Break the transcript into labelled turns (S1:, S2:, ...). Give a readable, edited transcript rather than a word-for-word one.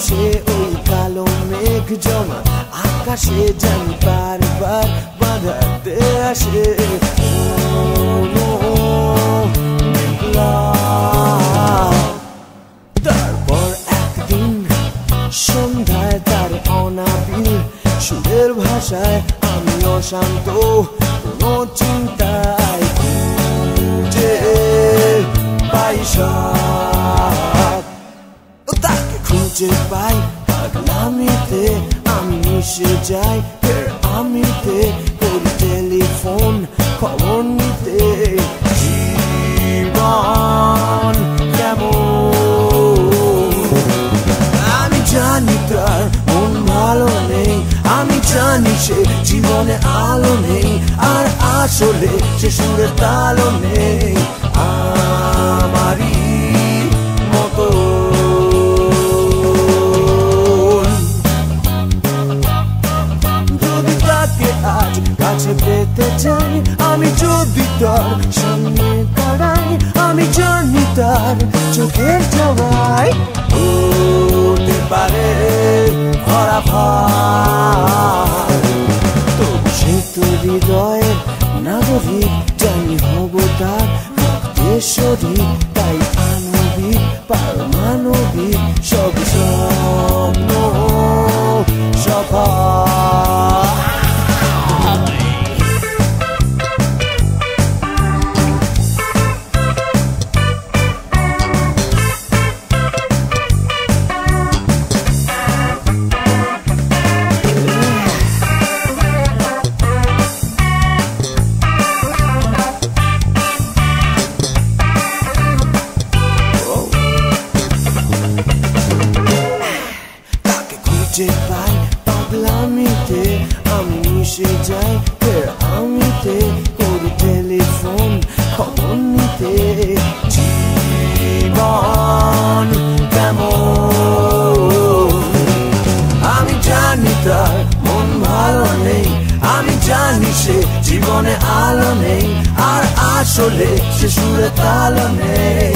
S1: সে ওই কালো মেঘ জমা আকাশে জানি বারবার বাঁধাতে আসে তারপর একদিন সন্ধ্যায় তার অনাবিল সুরের ভাষায় আমি অশান্ত কোনো চিন্তায় খুঁজে পাই সাথ তাকে খুঁজে পাই পাগলামিতে আমি মিশে যাই ফের আমিতে করি টেলিফোন খবর নিতে জীবন কেমন আমি জানি তার মন ভালো নেই আমি জানি সে জীবনে আলো নেই আর আসলে সে সুরে তালো নেই আমারই মতো যদি তাকে আজ কাছে পেতে চাই আমি যদি তার সামনে দাঁড়াই আমি জানি তার চোখের জবাই হতে পারে ভরা ভার তবু সে তো হৃদয়ের নাগরিক জানি হব তার রক্তের শরীর তাই আণবিক পারমাণবিক সব স্বপ্ন সফল খুঁজে পাই পাগলামিতে আমি মিশে যাই ফের আমিতে করি টেলিফোন খবর নিতে জীবন কেমন আমি জানি তার মন ভালো নেই আমি জানি সে জীবনে আলো নেই আর আসলে সে সুরে তালো নেই